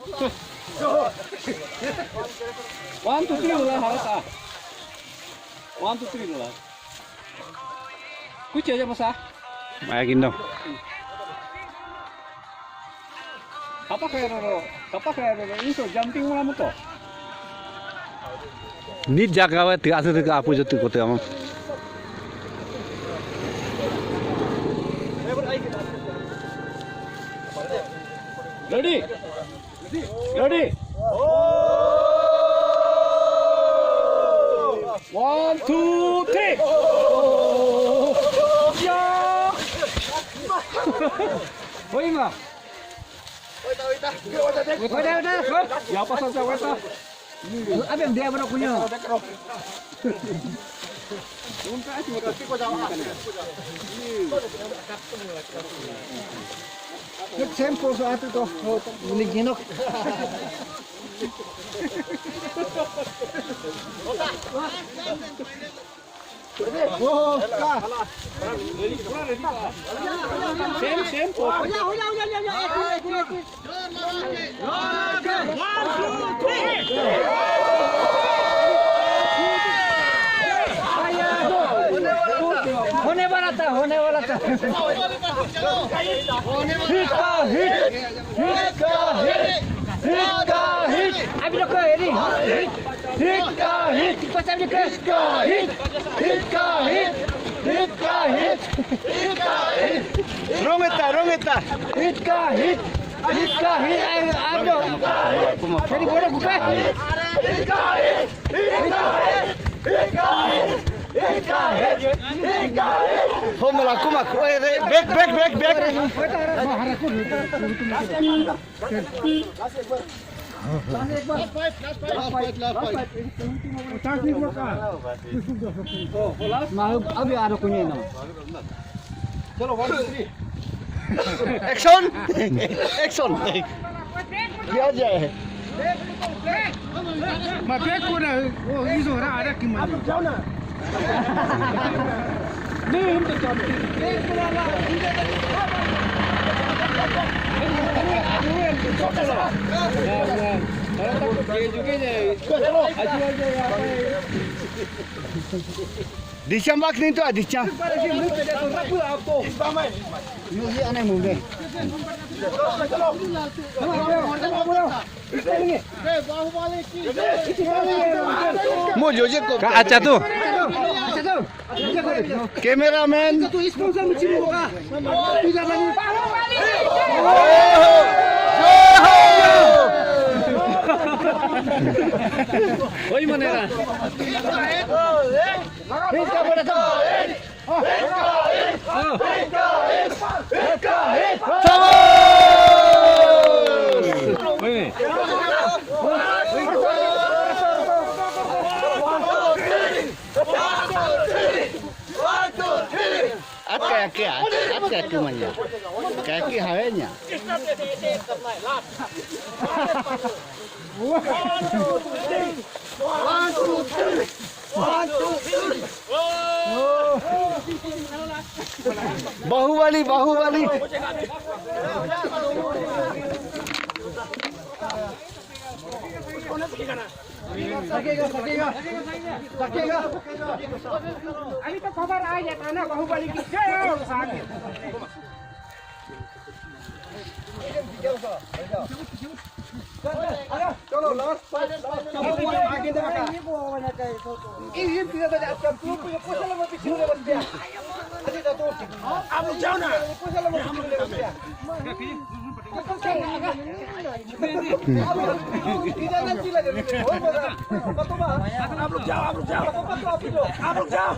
1, 2, 3 ulah harus ah. 1, 2, 3 ulah. Kuci aja masa. Mayakin dong. Apa kayak ini so jumping mula muto. Ni jaga wa tiga asal tiga apu jatuh kote amam. Ready? Ready? 1, 2, 3. Ya. Oi ma. Udah. Ya apa saja weta. Apa yang dia benar punya? Tempo saat itu milik jenok. Oh, Same. होने वाला था हिट अभी देखो hit pas अभी देखो hit Wrong eta. Hit ayo jadi bodoh buka Home kumak. Back. अभी आ रहा कुछ ना चलो 1, 2, 3. Action. क्या जाए? मैं बैग को ना वो इस हो रहा है कि मैं आप जाओ ना नहीं हम तो चाहते Dicambak nih tuh, dicam. ये आने Mumbai Mau joje kok. Kak Aca tuh. Kameramen. itu sponsor mencuri muka tidak lagi Oi manera. At kaki manya. Kaki hawanya. Bahubali. सकेगा अभी तो खबर आ जाता ना बाहुबली की जय हो साके चलो लास्ट आगे देखा ये पिया तो अच्छा तू पोछा लगा पीछे ले बस गया अरे तो अब जाओ ना पोछा लगा पीछे ले बस गया आप लोग जाओ